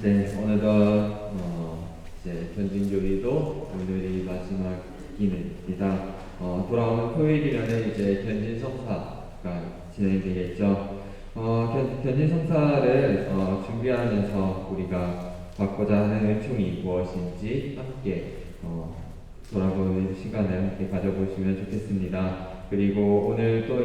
네, 어느덧 이제 견진교리도 오늘이 마지막입니다. 돌아오는 토요일이면은 이제 견진성사가 진행되겠죠. 견진성사를 준비하면서 우리가 받고자 하는 은총이 무엇인지 함께 돌아보는 시간을 함께 가져보시면 좋겠습니다. 그리고 오늘 또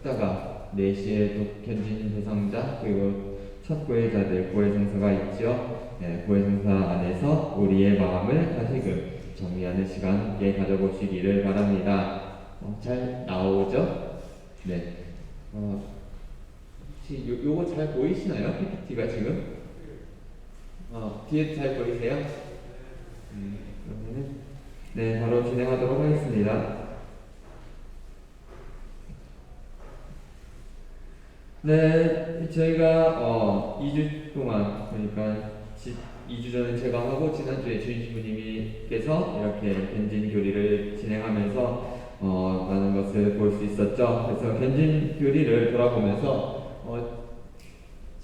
이따가 4시에 또 견진 대상자 그리고 첫 고해자들 고해성사가 있죠. 네, 고해성사 안에서 우리의 마음을 다시금 정리하는 시간 함께 가져보시기를 바랍니다. 잘 나오죠? 네. 혹시 요거 잘 보이시나요? PPT가 지금? 뒤에 잘 보이세요? 그러면은 네, 바로 진행하도록 하겠습니다. 네, 저희가 2주 동안, 그러니까 2주 전에 제가 하고 지난주에 주인 신부님께서 이렇게 견진 교리를 진행하면서 많은 것을 볼 수 있었죠. 그래서 견진 교리를 돌아보면서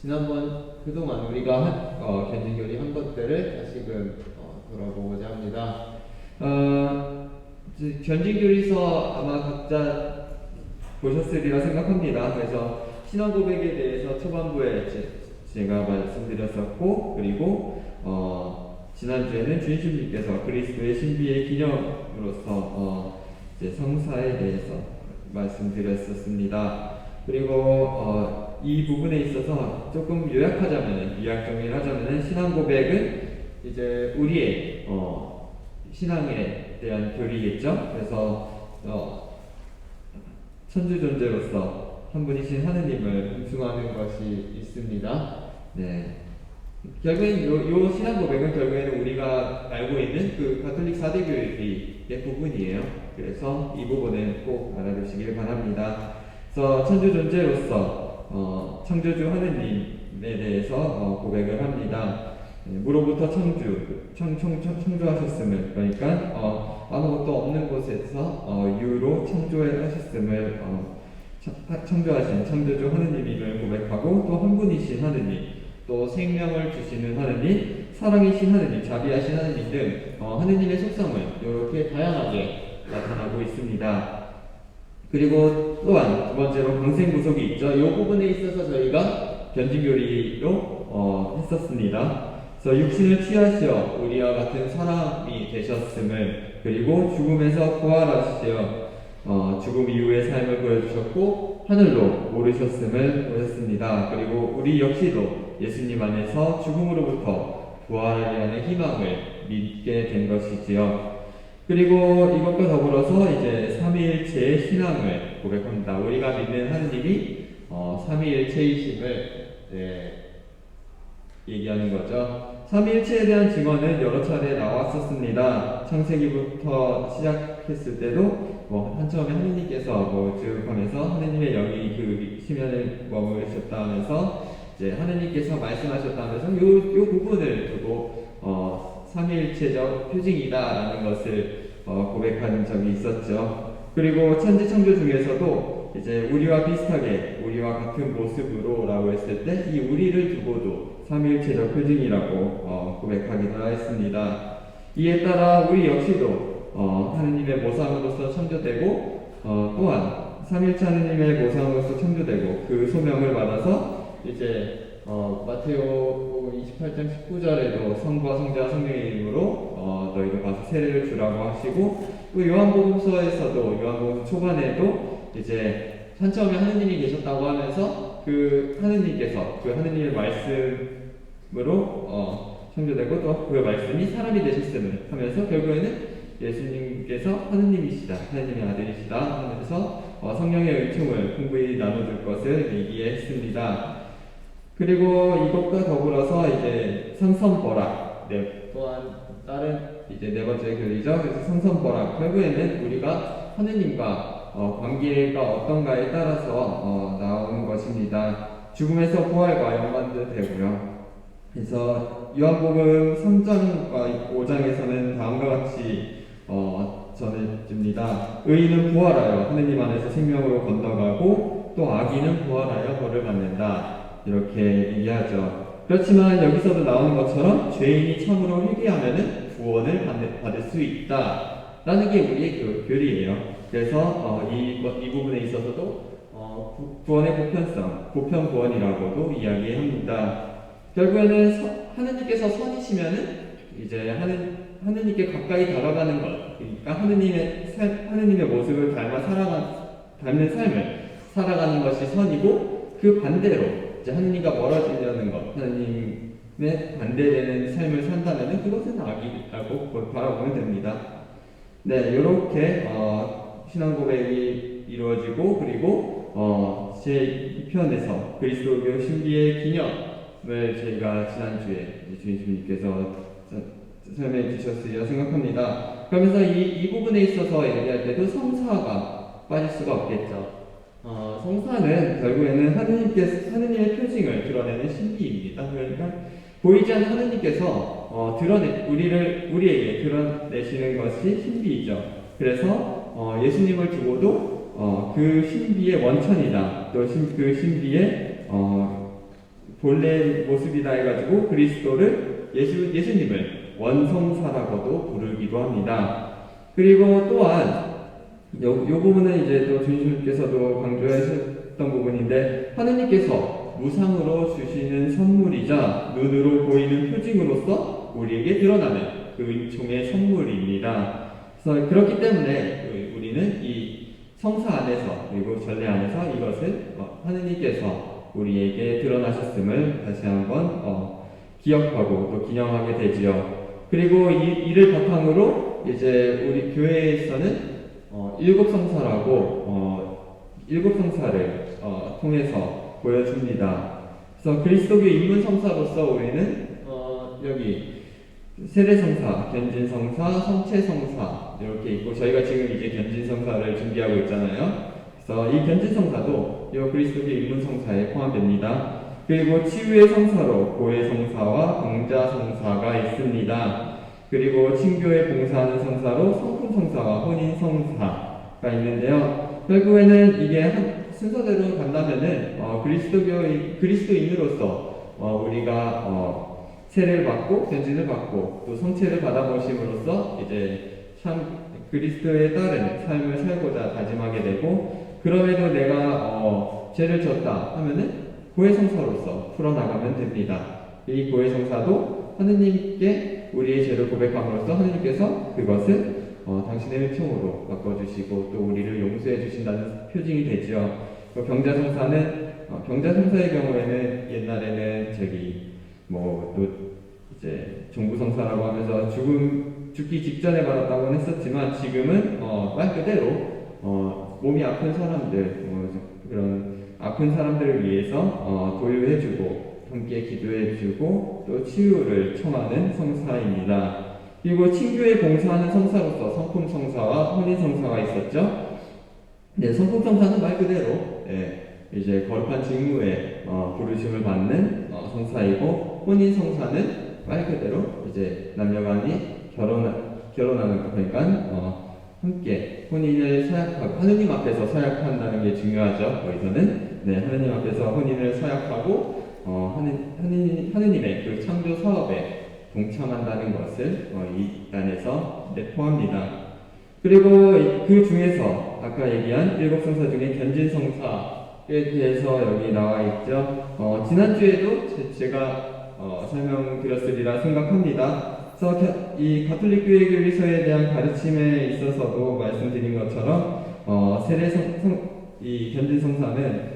지난번 그동안 우리가 한 견진 교리 한 것들을 다시금 돌아보고자 합니다. 견진 교리서 아마 각자 보셨으리라 생각합니다. 그래서 신앙 고백에 대해서 초반부에 제가 말씀드렸었고, 그리고 지난주에는 주인님께서 그리스도의 신비의 기념으로서 이제 성사에 대해서 말씀드렸었습니다. 그리고 이 부분에 있어서 조금 요약하자면은, 요약 정리를 하자면은 신앙 고백은 이제 우리의 신앙에 대한 교리겠죠. 그래서 천주 존재로서 한 분이신 하느님을 숭하는 것이 있습니다. 네. 결국엔 요 신앙 고백은 결국에는 우리가 알고 있는 그 가톨릭 4대 교리의 부분이에요. 그래서 이 부분을 꼭 알아두시길 바랍니다. 그래서 천주 존재로서 창조주 하느님에 대해서 고백을 합니다. 네, 무로부터 창조하셨음을, 그러니까 아무것도 없는 곳에서 유로 창조하셨음을 창조하신 창조주 하느님임을 고백하고, 또 한 분이신 하느님, 또 생명을 주시는 하느님, 사랑이신 하느님, 자비하신 하느님 등 하느님의 속성을 이렇게 다양하게 나타나고 있습니다. 그리고 또한 두 번째로 강생구속이 있죠. 이 부분에 있어서 저희가 견진교리로 했었습니다. 그래서 육신을 취하시어 우리와 같은 사람이 되셨음을, 그리고 죽음에서 부활하시어 죽음 이후의 삶을 보여주셨고 하늘로 오르셨음을 보였습니다. 그리고 우리 역시도 예수님 안에서 죽음으로부터 부활하리라는 희망을 믿게 된 것이지요. 그리고 이것과 더불어서 이제 삼위일체의 신앙을 고백합니다. 우리가 믿는 하느님이 삼위일체이심을 얘기하는 거죠. 삼위일체에 대한 증언은 여러 차례 나왔었습니다. 창세기부터 시작했을 때도 처음에 하느님께서 쭉 하면서 하느님의 영이 그 시면에 머무르셨다 하면서 이제 하느님께서 말씀하셨다 하면서 요 부분을 두고 삼위일체적 표징이다라는 것을 고백한 적이 있었죠. 그리고 천지 창조 중에서도 이제 우리와 비슷하게 우리와 같은 모습으로라고 했을 때 이 우리를 두고도 삼위일체적 표징이라고 고백하기도 하였습니다. 이에 따라 우리 역시도 하느님의 모상으로서 창조되고 또한 삼위일체 하느님의 모상으로서 창조되고 그 소명을 받아서 이제 마테오 28장 19절에도 성부와 성자와 성령의 이름으로 너희도 가서 세례를 주라고 하시고, 또 요한복음서에서도 요한복음 초반에도 이제 한 처음에 하느님이 계셨다고 하면서 그 하느님께서 그 하느님의 말씀으로 창조되고 또 그 말씀이 사람이 되셨음을 하면서 결국에는 예수님께서 하느님이시다, 하느님의 아들이시다 하면서 성령의 은총을 풍부히 나눠줄 것을 얘기했습니다. 그리고 이것과 더불어서 이제 성선벌악, 또한 다른 이제 네 번째 교리죠. 그래서 성선벌악, 결국에는 우리가 하느님과 관계가 어떤가에 따라서 나오는 것입니다. 죽음에서 부활과 연관도 되고요. 그래서 요한복음 3장과 5장에서는 다음과 같이 전해집니다. 의인은 부활하여 하느님 안에서 생명으로 건너가고 또 악인은 부활하여 벌을 받는다, 이렇게 얘기하죠. 그렇지만 여기서도 나오는 것처럼 죄인이 참으로 회개하면은 구원을 받을 수 있다라는 게 우리의 그 교리예요. 그래서 이 부분에 있어서도 구원의 보편성, 보편 구원이라고도 이야기합니다. 결국에는 하느님께서 선이시면은 이제 하느님께 가까이 다가가는 것, 그러니까 하느님의 모습을 닮는 삶을 살아가는 것이 선이고, 그 반대로 이제 하느님과 멀어지려는 것, 하느님의 반대되는 삶을 산다면은 그것은 악이라고 바라보면 됩니다. 네, 이렇게 신앙 고백이 이루어지고, 그리고 제 2편에서 그리스도교 신비의 기념을 저희가 지난주에 주님께서 설명해 주셨으리라 생각합니다. 그러면서 이 부분에 있어서 얘기할 때도 성사가 빠질 수가 없겠죠. 성사는 결국에는 하느님의 표징을 드러내는 신비입니다. 그러니까 보이지 않는 하느님께서 우리에게 드러내시는 것이 신비이죠. 그래서 예수님을 두고도 그 신비의 원천이다, 또 그 신비의 본래 모습이다 해가지고 그리스도를 예수님을 원성사라고도 부르기도 합니다. 그리고 또한 요 부분은 이제 또 주님께서도 강조하셨던 부분인데, 하느님께서 무상으로 주시는 선물이자 눈으로 보이는 표징으로서 우리에게 드러나는 그 은총의 선물입니다. 그래서 그렇기 때문에 우리는 이 성사 안에서, 그리고 전례 안에서 이것을 하느님께서 우리에게 드러나셨음을 다시 한번 기억하고 또 기념하게 되지요. 그리고 이를 바탕으로 이제 우리 교회에서는 일곱 성사를 통해서 보여줍니다. 그래서 그리스도교 인문 성사로서 우리는 여기 세례 성사, 견진 성사, 성체 성사 이렇게 있고, 저희가 지금 이제 견진 성사를 준비하고 있잖아요. 그래서 이 견진 성사도 이 그리스도교 인문 성사에 포함됩니다. 그리고 치유의 성사로 보혜 성사와 병자 성사가 있습니다. 그리고 친교에 봉사하는 성사로 성품 성사와 혼인 성사가 있는데요. 결국에는 이게 순서대로 간다면은 그리스도인으로서 우리가 세례를 받고 견진을 받고 또 성체를 받아보심으로써 이제 참 그리스도에 따른 삶을 살고자 다짐하게 되고, 그럼에도 내가 죄를 졌다 하면은 고해성사로서 풀어나가면 됩니다. 이 고해성사도 하느님께 우리의 죄를 고백함으로써 하느님께서 그것을 당신의 은총으로 바꿔주시고 또 우리를 용서해 주신다는 표징이 되죠. 병자성사의 경우에는 옛날에는 또 이제 종부성사라고 하면서 죽기 직전에 받았다고 했었지만, 지금은 말 그대로 몸이 아픈 사람들, 그런 아픈 사람들을 위해서 도유해주고 함께 기도해주고 또 치유를 청하는 성사입니다. 그리고 친교에 봉사하는 성사로서 성품 성사와 혼인 성사가 있었죠. 네, 성품 성사는 말 그대로 이제 거룩한 직무에 부르심을 받는 성사이고, 혼인 성사는 말 그대로 이제 남녀간이 결혼하는 것, 그러니까 함께 혼인을 서약하고 하느님 앞에서 서약한다는 게 중요하죠. 거기서는 하느님 앞에서 혼인을 서약하고 하느님의 그 창조 사업에 동참한다는 것을 이 안에서 포함합니다. 그리고 그 중에서 아까 얘기한 일곱 성사 중에 견진 성사에 대해서 여기 나와 있죠. 지난주에도 제가 설명드렸으리라 생각합니다. 그래서 이 가톨릭 교회 교리서에 대한 가르침에 있어서도 말씀드린 것처럼 이 견진 성사는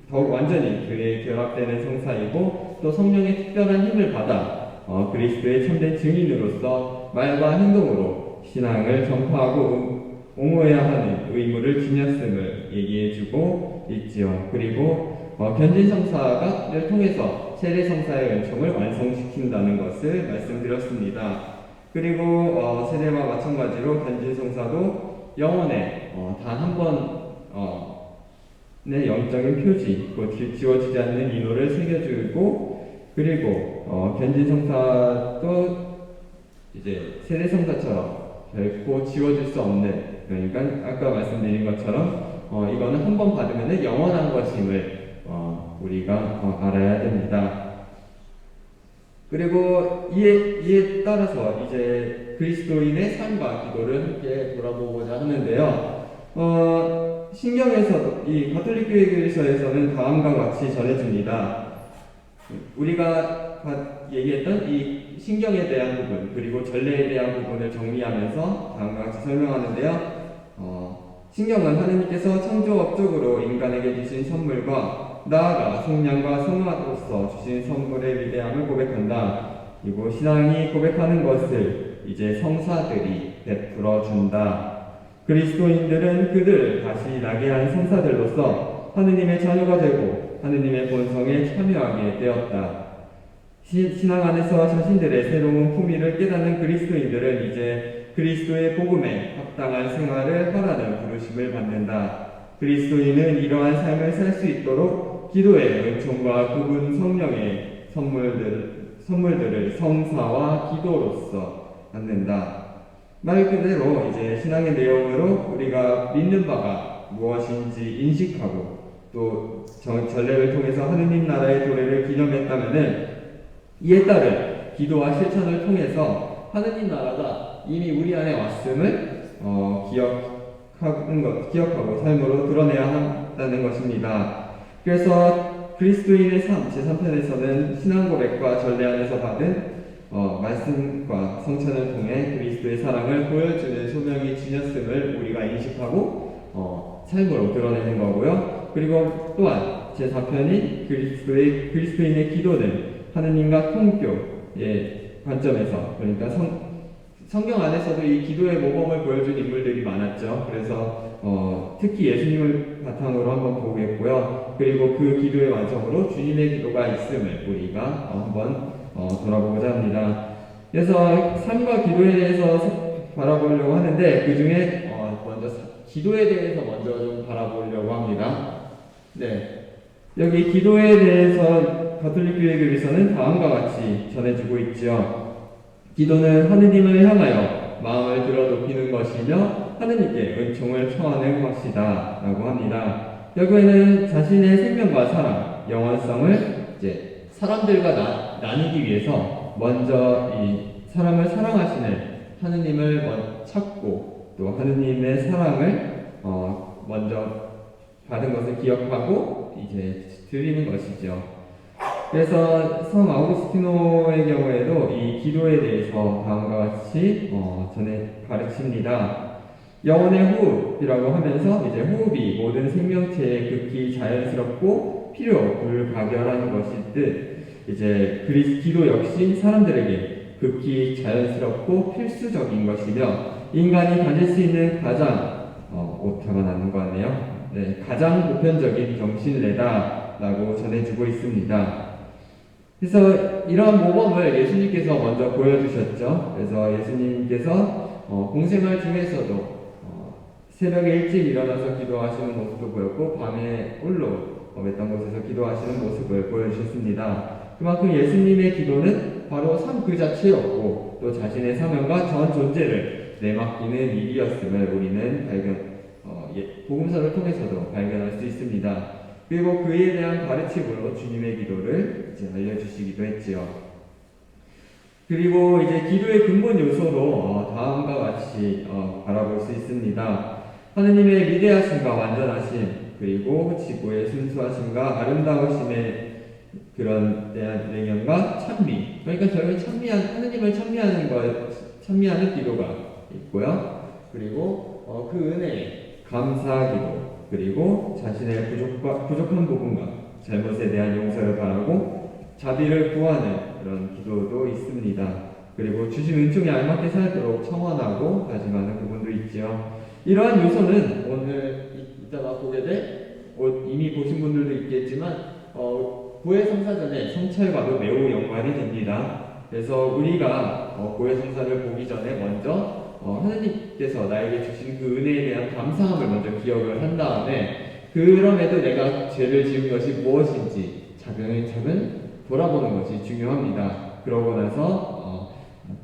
더욱 완전히 그에 결합되는 성사이고, 또 성령의 특별한 힘을 받아 그리스도의 참된 증인으로서 말과 행동으로 신앙을 전파하고 옹호해야 하는 의무를 지녔음을 얘기해주고 있지요. 그리고 견진 성사를 통해서 세례 성사의 은총을 완성시킨다는 것을 말씀드렸습니다. 그리고 세례와 마찬가지로 견진 성사도 영혼에 단 한 번의 영적인 표지, 지워지지 않는 인호를 새겨주고, 그리고 견진 성사도 이제 세례 성사처럼 결코 지워질 수 없는, 그러니까 아까 말씀드린 것처럼 이거는 한 번 받으면 영원한 것임을 우리가 알아야 됩니다. 그리고 이에 따라서 이제 그리스도인의 삶과 기도를 함께 돌아보고자 하는데요. 신경에서 이 가톨릭 교회에서는 다음과 같이 전해집니다. 우리가 얘기했던 이 신경에 대한 부분 그리고 전례에 대한 부분을 정리하면서 다음과 같이 설명하는데요. 신경은 하느님께서 창조업적으로 인간에게 주신 선물과 나아가 속량과 성화로서 주신 선물의 위대함을 고백한다. 그리고 신앙이 고백하는 것을 이제 성사들이 베풀어 준다. 그리스도인들은 그들을 다시 나게 한 성사들로서 하느님의 자녀가 되고 하느님의 본성에 참여하게 되었다. 신앙 안에서 자신들의 새로운 품위를 깨닫는 그리스도인들은 이제 그리스도의 복음에 합당한 생활을 하라는 부르심을 받는다. 그리스도인은 이러한 삶을 살 수 있도록 기도의 은총과 그분 성령의 선물들을 성사와 기도로서 받는다. 말 그대로 이제 신앙의 내용으로 우리가 믿는 바가 무엇인지 인식하고 또 전례를 통해서 하느님 나라의 도래를 기념했다면은 이에 따른 기도와 실천을 통해서 하느님 나라가 이미 우리 안에 왔음을 기억하고 삶으로 드러내야 한다는 것입니다. 그래서 그리스도인의 삶 제3편에서는 신앙 고백과 전례 안에서 받은 말씀과 성찬을 통해 그리스도의 사랑을 보여주는 소명이 지녔음을 우리가 인식하고 삶으로 드러내는 거고요. 그리고 또한 제4편인 그리스도인의 기도는 하느님과 통교의 관점에서 그러니까 성경 안에서도 이 기도의 모범을 보여준 인물들이 많았죠. 그래서 특히 예수님을 바탕으로 한번 보겠고요. 그리고 그 기도의 완성으로 주님의 기도가 있음을 우리가 한번 돌아보고자 합니다. 그래서 삶과 기도에 대해서 바라보려고 하는데 그 중에 먼저 기도에 대해서 먼저 좀 바라보려고 합니다. 네, 여기 기도에 대해서 가톨릭 교회에서는 다음과 같이 전해주고 있죠. 기도는 하느님을 향하여 마음을 들어 높이는 것이며 하느님께 은총을 청하는 것이다 라고 합니다. 여기에는 자신의 생명과 사랑, 영원성을 이제 사람들과 나누기 위해서 먼저 이 사람을 사랑하시는 하느님을 찾고 또 하느님의 사랑을 먼저 받은 것을 기억하고 이제 드리는 것이죠. 그래서 성 아우구스티노의 경우에도 이 기도에 대해서 다음과 같이 가르칩니다. 영혼의 호흡이라고 하면서 이제 호흡이 모든 생명체에 극히 자연스럽고 필요 불가결한 것이듯 이제 기도 역시 사람들에게 극히 자연스럽고 필수적인 것이며 인간이 가질 수 있는 가장 오타가 나는 것 같네요. 네, 가장 보편적인 정신례다라고 전해주고 있습니다. 그래서 이러한 모범을 예수님께서 먼저 보여주셨죠. 그래서 예수님께서 공생활 중에서도 새벽에 일찍 일어나서 기도하시는 모습도 보였고 밤에 홀로 어떤 곳에서 기도하시는 모습을 보여주셨습니다. 그만큼 예수님의 기도는 바로 삶 그 자체였고 또 자신의 사명과 전 존재를 내맡기는 일이었음을 우리는 복음서를 통해서도 발견할 수 있습니다. 그리고 그에 대한 가르침으로 주님의 기도를 이제 알려주시기도 했지요. 그리고 이제 기도의 근본 요소로 다음과 같이 바라볼 수 있습니다. 하느님의 위대하심과 완전하심, 그리고 지구의 순수하심과 아름다우심의 그런 대한 내용과 찬미. 그러니까 저희 하느님을 찬미하는 기도가 있고요. 그리고 그 은혜에 감사기도. 그리고 자신의 부족한 부분과 잘못에 대한 용서를 바라고 자비를 구하는 그런 기도도 있습니다. 그리고 주신 은총에 알맞게 살도록 청원하고 다짐하는 부분도 있죠. 이러한 요소는 오늘 이따가 보게 될 이미 보신 분들도 있겠지만 고해 성사전의 성찰과도 매우 연관이 됩니다. 그래서 우리가 고해 성사를 보기 전에 먼저 하느님께서 나에게 주신 그 은혜에 대한 감사함을 먼저 기억을 한 다음에 그럼에도 내가 죄를 지은 것이 무엇인지 차근차근 돌아보는 것이 중요합니다. 그러고 나서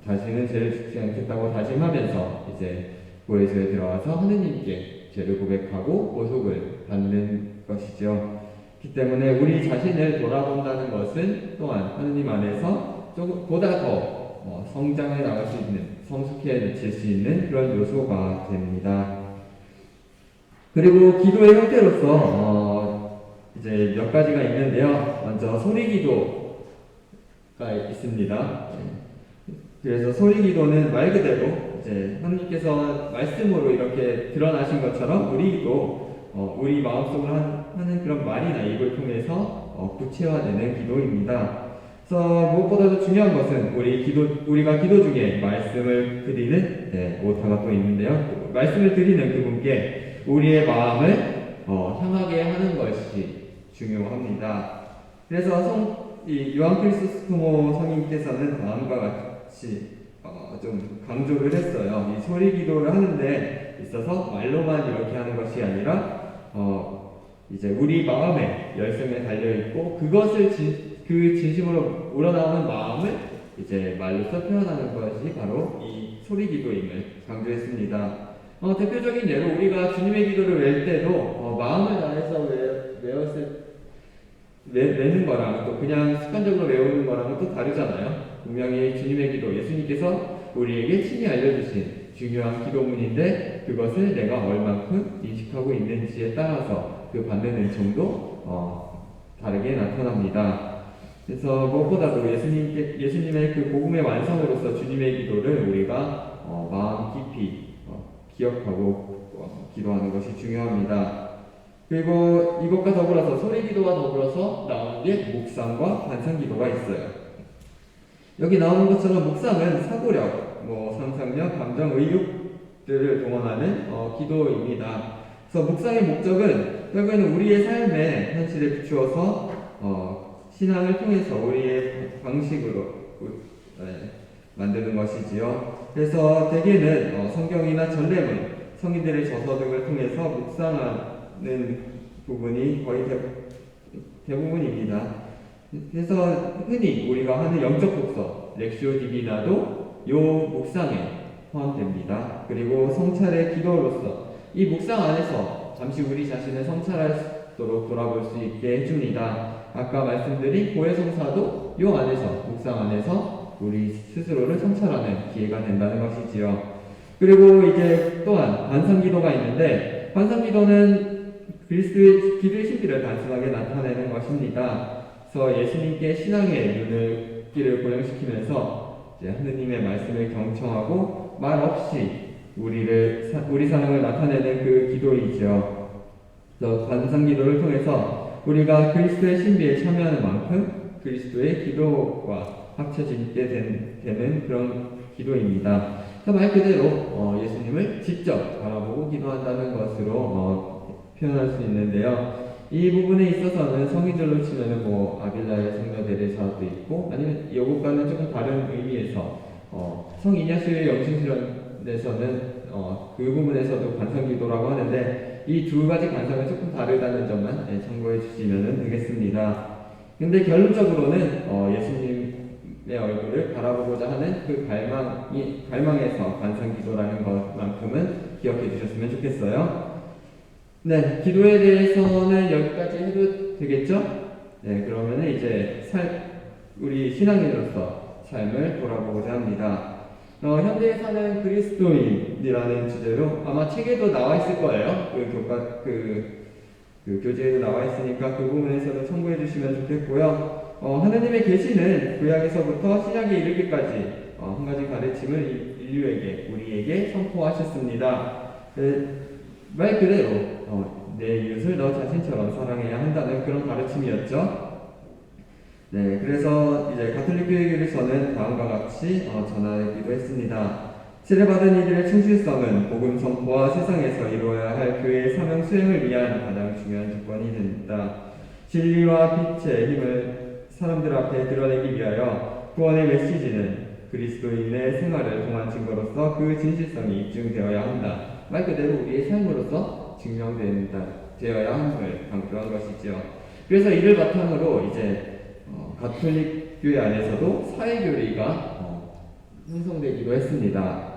다시는 죄를 짓지 않겠다고 다짐하면서 이제 고해소에 들어와서 하느님께 죄를 고백하고 보속을 받는 것이죠. 그렇기 때문에 우리 자신을 돌아본다는 것은 또한 하느님 안에서 보다 더 성장해 나갈 수 있는, 성숙해질 수 있는 그런 요소가 됩니다. 그리고 기도의 형태로서 이제 몇 가지가 있는데요. 먼저 소리 기도가 있습니다. 그래서 소리 기도는 말 그대로 이제 하나님께서 말씀으로 이렇게 드러나신 것처럼 우리도 우리 마음속으로 하는 그런 말이나 입을 통해서 구체화되는 기도입니다. 그래서 무엇보다도 중요한 것은 우리가 기도 중에 말씀을 드리는 오타가 또 있는데요. 말씀을 드리는 그분께 우리의 마음을 향하게 하는 것이 중요합니다. 그래서 요한 크리소스토모 성인께서는 다음과 같이 좀 강조를 했어요. 이 소리 기도를 하는데 있어서 말로만 이렇게 하는 것이 아니라 이제 우리 마음에 열성에 달려 있고 그것을 그 진심으로 우러나오는 마음을 이제 말로써 표현하는 것이 바로 이 소리 기도임을 강조했습니다. 대표적인 예로 우리가 주님의 기도를 외울 때도 마음을 다해서 외는 거랑 또 그냥 습관적으로 외우는 거랑은 또 다르잖아요. 분명히 주님의 기도, 예수님께서 우리에게 친히 알려주신 중요한 기도문인데 그것을 내가 얼만큼 인식하고 있는지에 따라서 그 받는 은총도 다르게 나타납니다. 그래서 무엇보다도 예수님의 그 복음의 완성으로서 주님의 기도를 우리가 마음 깊이 기억하고 기도하는 것이 중요합니다. 그리고 이것과 더불어서 소리 기도와 더불어서 나오는 게 묵상과 반상 기도가 있어요. 여기 나오는 것처럼 묵상은 사고력, 상상력, 감정, 의욕들을 동원하는 기도입니다. 그래서 묵상의 목적은 결국에는 우리의 삶의 현실에 비추어서 신앙을 통해서 우리의 방식으로 만드는 것이지요. 그래서 대개는 성경이나 전례문, 성인들의 저서 등을 통해서 묵상하는 부분이 거의 대부분입니다. 그래서 흔히 우리가 하는 영적 독서, 렉시오 디비나도 요 묵상에 포함됩니다. 그리고 성찰의 기도로서 이 묵상 안에서 잠시 우리 자신을 성찰할 수 있도록 돌아볼 수 있게 해줍니다. 아까 말씀드린 고해성사도 요 안에서, 묵상 안에서 우리 스스로를 성찰하는 기회가 된다는 것이지요. 그리고 이제 또한 반상기도가 있는데, 반상기도는 그리스도의 기도의 신비를 단순하게 나타내는 것입니다. 그래서 예수님께 신앙의 눈길을 고정시키면서 이제 하느님의 말씀을 경청하고 말 없이 우리 사랑을 나타내는 그 기도이죠. 그래서 반상기도를 통해서 우리가 그리스도의 신비에 참여하는 만큼 그리스도의 기도와 합쳐지게 되는 그런 기도입니다. 말 그대로 예수님을 직접 바라보고 기도한다는 것으로 표현할 수 있는데요. 이 부분에 있어서는 성인들로 치면은 아빌라의 성녀 데레사도 있고 아니면 이것과는 조금 다른 의미에서 성이냐수의 영신실현에서는 그 부분에서도 반상기도라고 하는데 이 두 가지 반상은 조금 다르다는 점만 참고해 주시면 되겠습니다. 근데 결론적으로는 예수님의 얼굴을 바라보고자 하는 그 갈망에서 반상기도라는 것만큼은 기억해 주셨으면 좋겠어요. 네, 기도에 대해서는 여기까지 해도 되겠죠? 네, 그러면은 이제 우리 신앙인으로서 삶을 돌아보고자 합니다. 현대에 사는 그리스도인이라는 주제로 아마 책에도 나와 있을 거예요. 그 교재에도 나와 있으니까 그 부분에서도 참고해 주시면 좋겠고요. 하느님의 계시는 구약에서부터 신약에 이르기까지 한 가지 가르침을 우리에게 선포하셨습니다. 말 그대로 내 이웃을 너 자신처럼 사랑해야 한다는 그런 가르침이었죠. 네, 그래서 이제 가톨릭 교회에서는 다음과 같이 전하기도 했습니다. 세례받은 이들의 충실성은 복음 선포와 세상에서 이루어야 할 교회의 사명 수행을 위한 가장 중요한 조건이 된다. 진리와 빛의 힘을 사람들 앞에 드러내기 위하여 구원의 메시지는 그리스도인의 생활을 통한 증거로서 그 진실성이 입증되어야 한다. 말 그대로 우리의 삶으로서 증명되어야 함을 강조한 것이죠. 그래서 이를 바탕으로 이제 가톨릭 교회 안에서도 사회교리가 형성되기도 했습니다.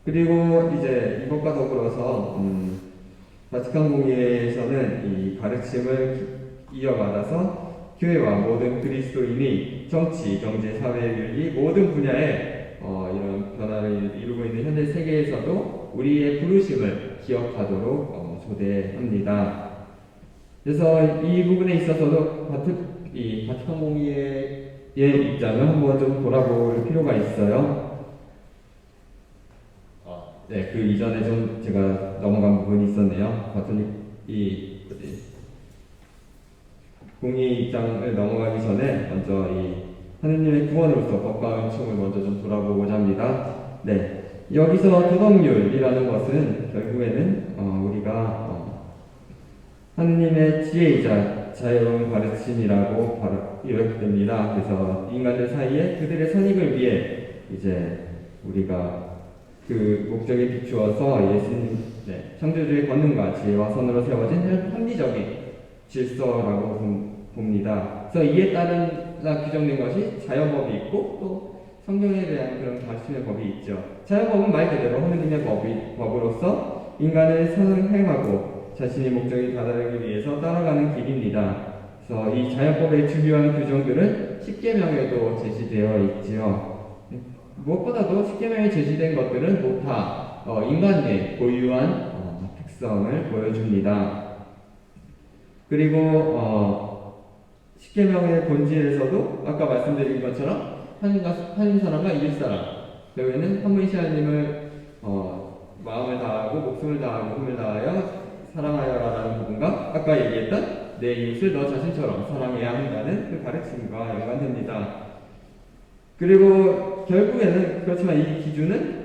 그리고 이제 이것과 더불어서 바티칸 공의회에서는 이 가르침을 이어받아서 교회와 모든 그리스도인이 정치, 경제, 사회, 윤리 모든 분야에 이런 변화를 이루고 있는 현대 세계에서도 우리의 부르심을 기억하도록 초대합니다. 그래서 이 부분에 있어서도 이 바티칸 공의회의 입장을 한번 좀 돌아볼 필요가 있어요. 네, 그 이전에 좀 제가 넘어간 부분이 있었네요. 가톨릭 공의 입장을 넘어가기 전에 먼저 이 하느님의 구원으로서 법과 은총을 먼저 좀 돌아보고자 합니다. 네, 여기서 도덕률이라는 것은 결국에는 우리가 하느님의 지혜이자 자유로운 가르침이라고 요약됩니다. 그래서 인간들 사이에 그들의 선익을 위해 이제 우리가 그 목적에 비추어서 예수님 창조주의 권능과 지혜와 선으로 세워진 합리적인 질서라고 봅니다. 그래서 이에 따라 규정된 것이 자연법이 있고 또 성경에 대한 그런 가르침의 법이 있죠. 자연법은 말 그대로 하느님의 법으로서 인간을 선행하고 자신의 목적에 다다르기 위해서 따라가는 길입니다. 그래서 이 자연법의 중요한 규정들은 십계명에도 제시되어 있지요. 무엇보다도 십계명에 제시된 것들은 모두 다 인간의 고유한 특성을 보여줍니다. 그리고 십계명의 본질에서도 아까 말씀드린 것처럼 한 사람과 이웃 사람, 결국에는 한 분이신 하나님을 마음을 다하고 목숨을 다하고 힘을 다하여 사랑하여라라는 부분과 아까 얘기했던 내 이웃을 너 자신처럼 사랑해야 한다는 그 가르침과 연관됩니다. 그리고 결국에는 그렇지만 이 기준은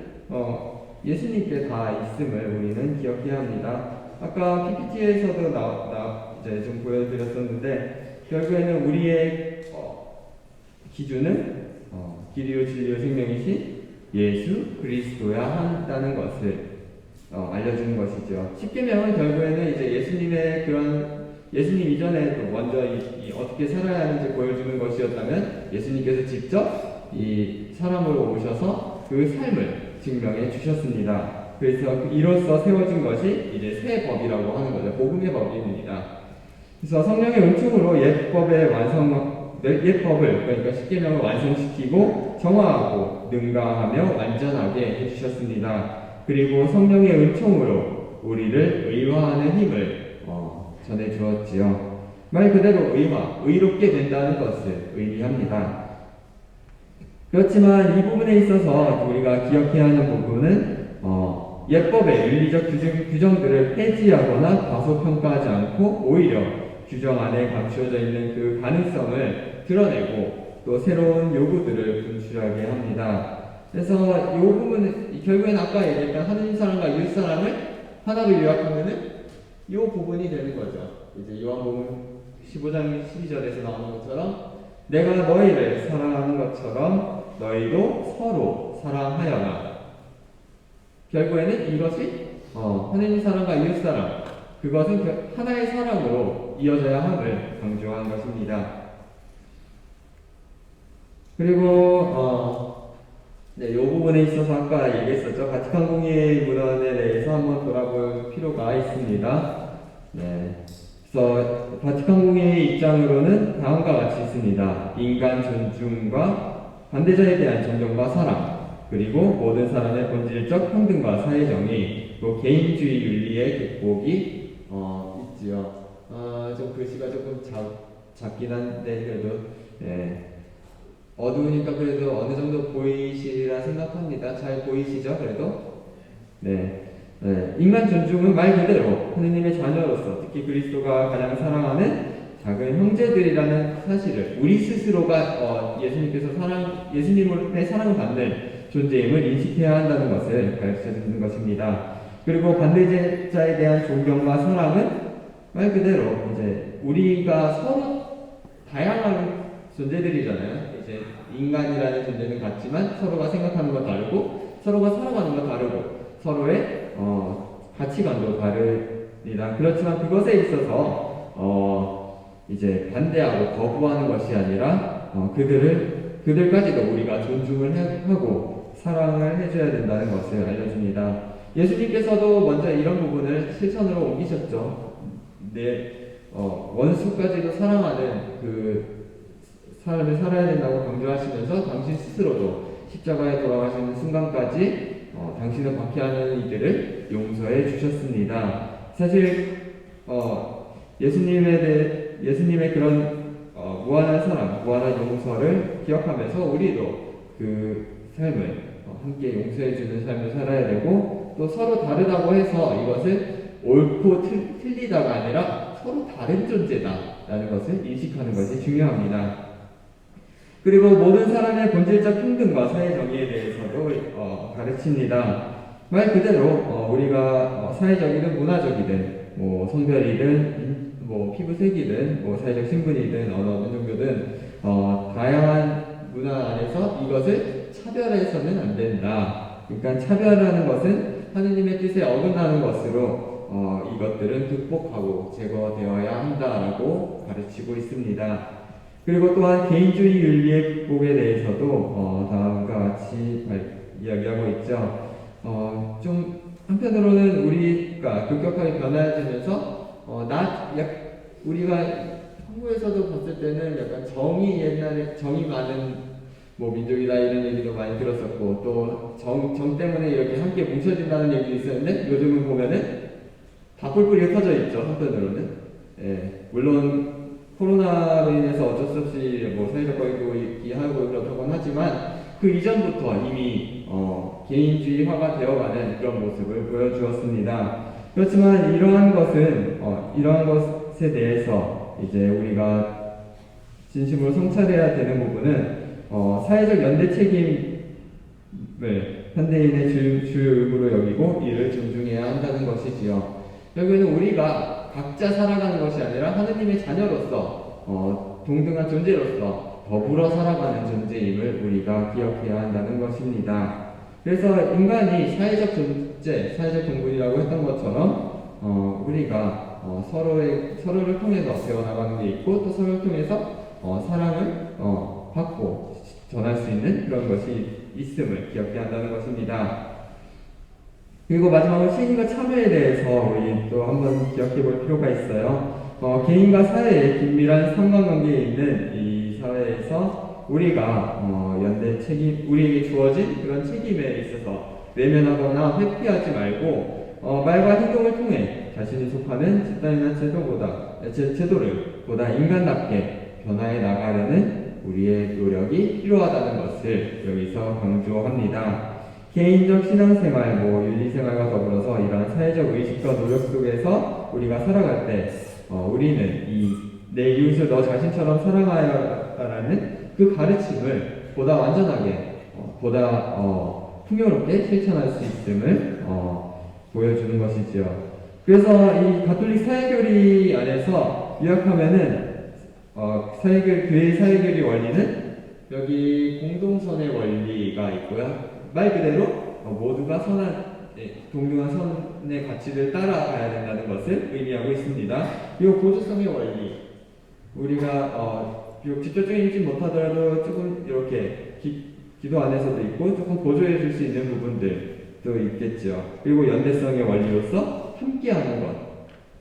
예수님께 다 있음을 우리는 기억해야 합니다. 아까 PPT에서도 이제 좀 보여드렸었는데 결국에는 우리의 기준은 길이요 진리요 생명이신 예수 그리스도야 한다는 것을 알려주는 것이죠. 십계명은 결국에는 이제 예수님의 예수님 이전에도 먼저 어떻게 살아야 하는지 보여주는 것이었다면 예수님께서 직접 이 사람으로 오셔서 그 삶을 증명해 주셨습니다. 그래서 이로써 세워진 것이 이제 새 법이라고 하는 거죠. 복음의 법입니다. 그래서 성령의 은총으로 옛법을 그러니까 십계명을 완성시키고 정화하고 능가하며 완전하게 해주셨습니다. 그리고 성령의 은총으로 우리를 의화하는 힘을 전해주었지요. 말 그대로 의롭게 된다는 것을 의미합니다. 그렇지만 이 부분에 있어서 우리가 기억해야 하는 부분은 예법의 윤리적 규정들을 폐지하거나 과소평가하지 않고 오히려 규정 안에 감추어져 있는 그 가능성을 드러내고 또 새로운 요구들을 분출하게 합니다. 그래서 이 부분은 결국엔 아까 얘기했던 하느님 사랑과 이웃 사랑을 하나로 요약하면은 이 부분이 되는 거죠. 이제 요한복음 15장 12절에서 나오는 것처럼 내가 너희를 사랑하는 것처럼 너희도 서로 사랑하여라. 결국에는 이것이 하느님 사랑과 이웃 사랑, 그것은 하나의 사랑으로 이어져야 함을 강조한 것입니다. 그리고 이 부분에 있어서 아까 얘기했었죠. 바티칸 공의회 문헌에 대해서 한번 돌아볼 필요가 있습니다. 그래서 바티칸 공의회의 입장으로는 다음과 같이 있습니다. 인간 존중과 반대자에 대한 존경과 사랑, 그리고 모든 사람의 본질적 평등과 사회정의, 또 개인주의 윤리의 극복이 있지요. 좀 글씨가 조금 작긴 한데 그래도 어두우니까 그래도 어느 정도 보이시리라 생각합니다. 잘 보이시죠? 그래도 인간 존중은 말 그대로 하느님의 자녀로서 특히 그리스도가 가장 사랑하는 작은 형제들이라는 사실을 우리 스스로가 예수님의 사랑을 받는 존재임을 인식해야 한다는 것을 가르쳐주는 것입니다. 그리고 반대자에 대한 존경과 사랑은 말 그대로 이제 우리가 서로 다양한 존재들이잖아요. 이제 인간이라는 존재는 같지만 서로가 생각하는 건 다르고 서로가 살아가는 건 다르고 서로의 가치관도 다릅니다. 그렇지만 그것에 있어서 이제 반대하고 거부하는 것이 아니라 그들까지도 우리가 존중을 하고 사랑을 해줘야 된다는 것을 알려줍니다. 예수님께서도 먼저 이런 부분을 실천으로 옮기셨죠. 원수까지도 사랑하는 그 삶을 살아야 된다고 강조하시면서 당신 스스로도 십자가에 돌아가시는 순간까지 당신을 박해하는 이들을 용서해 주셨습니다. 사실 예수님의 그런 무한한 사랑, 무한한 용서를 기억하면서 우리도 그 삶을 함께 용서해 주는 삶을 살아야 되고, 또 서로 다르다고 해서 이것을 옳고 틀리다가 아니라 서로 다른 존재다라는 것을 인식하는 것이 중요합니다. 그리고 모든 사람의 본질적 평등과 사회 정의에 대해서도 가르칩니다. 말 그대로 우리가 사회적이든 문화적이든 성별이든 피부색이든 사회적 신분이든 어느 종교든 다양한 문화 안에서 이것을 차별해서는 안 된다. 그러니까 차별하는 것은 하느님의 뜻에 어긋나는 것으로 이것들은 극복하고 제거되어야 한다라고 가르치고 있습니다. 그리고 또한 개인주의 윤리의 극복에 대해서도 다음과 같이 이야기하고 있죠. 좀 한편으로는 우리가 급격하게 변화해지면서 우리가 한국에서도 봤을 때는 약간 옛날에 정이 많은 민족이다 이런 얘기도 많이 들었었고, 또 정 때문에 이렇게 함께 뭉쳐진다는 얘기도 있었는데, 요즘은 보면은 다 뿔뿔이 흩어져 있죠. 한편으로는. 물론 코로나로 인해서 어쩔 수 없이 사회적 거리두기 하고 그렇다고는 하지만 그 이전부터 이미 개인주의화가 되어가는 그런 모습을 보여주었습니다. 그렇지만 이러한 것에 대해서 이제 우리가 진심으로 성찰해야 되는 부분은 사회적 연대 책임을 현대인의 주요 의무로 여기고 이를 존중해야 한다는 것이지요. 결국에는 우리가 각자 살아가는 것이 아니라 하느님의 자녀로서 동등한 존재로서 더불어 살아가는 존재임을 우리가 기억해야 한다는 것입니다. 그래서 인간이 사회적 존재, 사회적 동물이라고 했던 것처럼 우리가 서로를 통해서 배워나가는 게 있고, 또 서로를 통해서 사랑을 받고 전할 수 있는 그런 것이 있음을 기억해야 한다는 것입니다. 그리고 마지막으로 시인과 참여에 대해서 우리 또 한번 기억해 볼 필요가 있어요. 개인과 사회의 긴밀한 상관관계에 있는 이 사회에서 우리가 우리에게 주어진 그런 책임에 있어서 외면하거나 회피하지 말고 말과 행동을 통해 자신이 속하는 집단이나 제도를 보다 인간답게 변화해 나가려는 우리의 노력이 필요하다는 것을 여기서 강조합니다. 개인적 신앙생활, 윤리생활과 더불어서 이러한 사회적 의식과 노력 속에서 우리가 살아갈 때 우리는 내 이웃을 너 자신처럼 사랑하여라는 그 가르침을 보다 완전하게, 보다 풍요롭게 실천할 수 있음을 보여주는 것이지요. 그래서 이 가톨릭 사회교리 안에서 요약하면은 교회의 사회교리 원리는 여기 공동선의 원리가 있고요. 말 그대로 모두가 동등한 선의 가치를 따라가야 된다는 것을 의미하고 있습니다. 이 보조성의 원리, 우리가 비록 직접적이지 못하더라도 조금 이렇게 기도 안에서도 있고 조금 보조해 줄 수 있는 부분들도 있겠죠. 그리고 연대성의 원리로서 함께하는 것,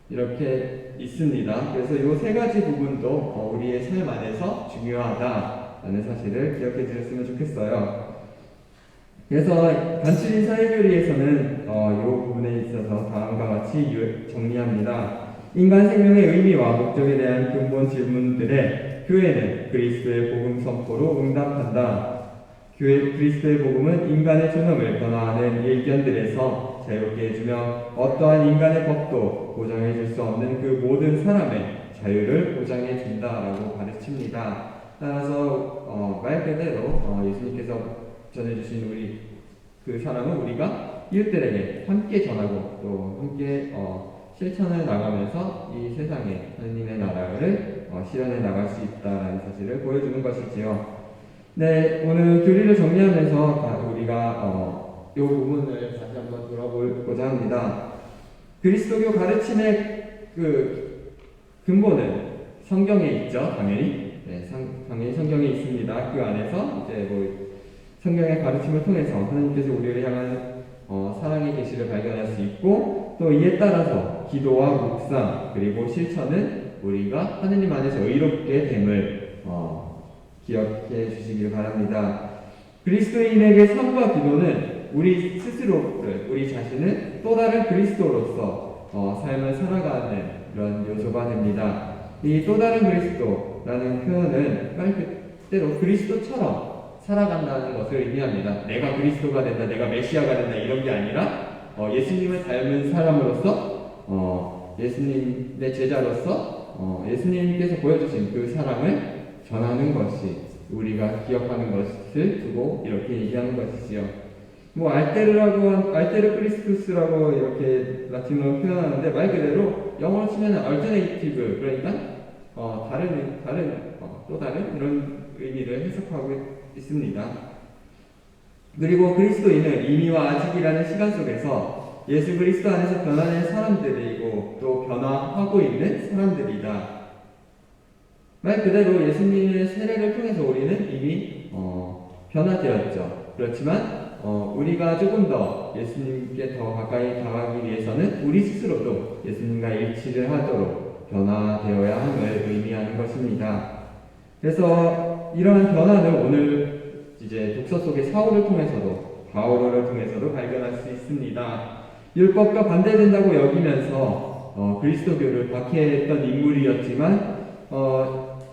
이렇게 있습니다. 그래서 이 세 가지 부분도 우리의 삶 안에서 중요하다라는 사실을 기억해 주셨으면 좋겠어요. 그래서 간추린 사회교리에서는 이 부분에 있어서 다음과 같이 정리합니다. 인간 생명의 의미와 목적에 대한 근본 질문들에 교회는 그리스도의 복음 선포로 응답한다. 그리스도의 복음은 인간의 존엄을 변화하는 일견들에서 자유롭게 해주며 어떠한 인간의 법도 보장해 줄 수 없는 그 모든 사람의 자유를 보장해 준다라고 가르칩니다. 따라서 말 그대로 예수님께서 전해주신 우리 그 사랑은 우리가 이웃들에게 함께 전하고 또 함께 실천해 나가면서 이 세상에 하느님의 나라를 실현해 나갈 수 있다는 사실을 보여주는 것이지요. 네, 오늘 교리를 정리하면서 우리가 이 부분을 다시 한번 돌아보고자 합니다. 그리스도교 가르침의 그 근본은 성경에 있죠, 당연히. 네, 당연히 성경에 있습니다. 그 안에서 이제 성경의 가르침을 통해서 하나님께서 우리를 향한 사랑의 계시를 발견할 수 있고, 또 이에 따라서 기도와 묵상 그리고 실천은 우리가 하느님 안에서 의롭게 됨을 기억해 주시길 바랍니다. 그리스도인에게 삶과 기도는 우리 스스로를, 우리 자신을 또 다른 그리스도로서 삶을 살아가는 그런 요소가 됩니다. 이 또 다른 그리스도라는 표현은 말 그대로 그리스도처럼 살아간다는 것을 의미합니다. 내가 그리스도가 된다, 내가 메시아가 된다 이런 게 아니라 예수님을 닮은 사람으로서 예수님의 제자로서 예수님께서 보여주신 그 사랑을 전하는 것이 우리가 기억하는 것을 두고 이렇게 얘기하는 것이지요. 뭐 알테르 크리스투스라고 이렇게 라틴어로 표현하는데 말 그대로 영어로 치면은 alternative, 그러니까 또 다른 이런 의미를 해석하고 있습니다. 그리고 그리스도인은 이미와 아직이라는 시간 속에서 예수 그리스도 안에서 변화된 사람들이고 또 변화하고 있는 사람들이다. 말 그대로 예수님의 세례를 통해서 우리는 이미 변화되었죠. 그렇지만 우리가 조금 더 예수님께 더 가까이 다가가기 위해서는 우리 스스로도 예수님과 일치를 하도록 변화되어야 함을 의미하는 것입니다. 그래서 이러한 변화는 오늘 이제 독서 속의 사울을 통해서도 바오로를 통해서도 발견할 수 있습니다. 율법과 반대된다고 여기면서 그리스도교를 박해했던 인물이었지만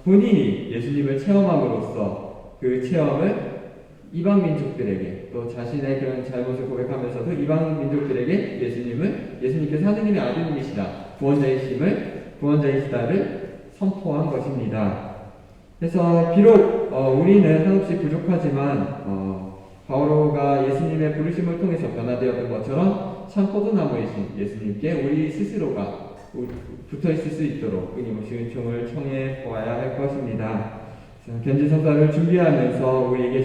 본인이 예수님을 체험함으로써 그 체험을 이방 민족들에게 또 자신의 그런 잘못을 고백하면서도 이방 민족들에게 예수님께서 하느님의 아들님이시다, 구원자이시다를 선포한 것입니다. 그래서 비록 우리는 한없이 부족하지만 바오로가 예수님의 부르심을 통해서 변화되었던 것처럼 참 포도나무이신 예수님께 우리 스스로가 붙어 있을 수 있도록 끊임없이 은총을 청해 보아야 할 것입니다. 견지성사를 준비하면서 우리에게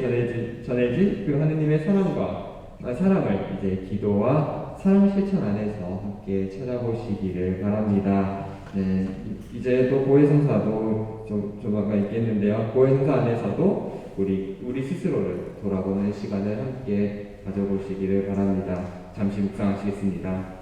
전해진 그 하느님의 사랑을 이제 기도와 사랑 실천 안에서 함께 찾아보시기를 바랍니다. 네, 이제 또 고해성사도 조마가 있겠는데요. 고해성사 안에서도 우리 스스로를 돌아보는 시간을 함께 가져보시기를 바랍니다. 잠시 묵상하시겠습니다.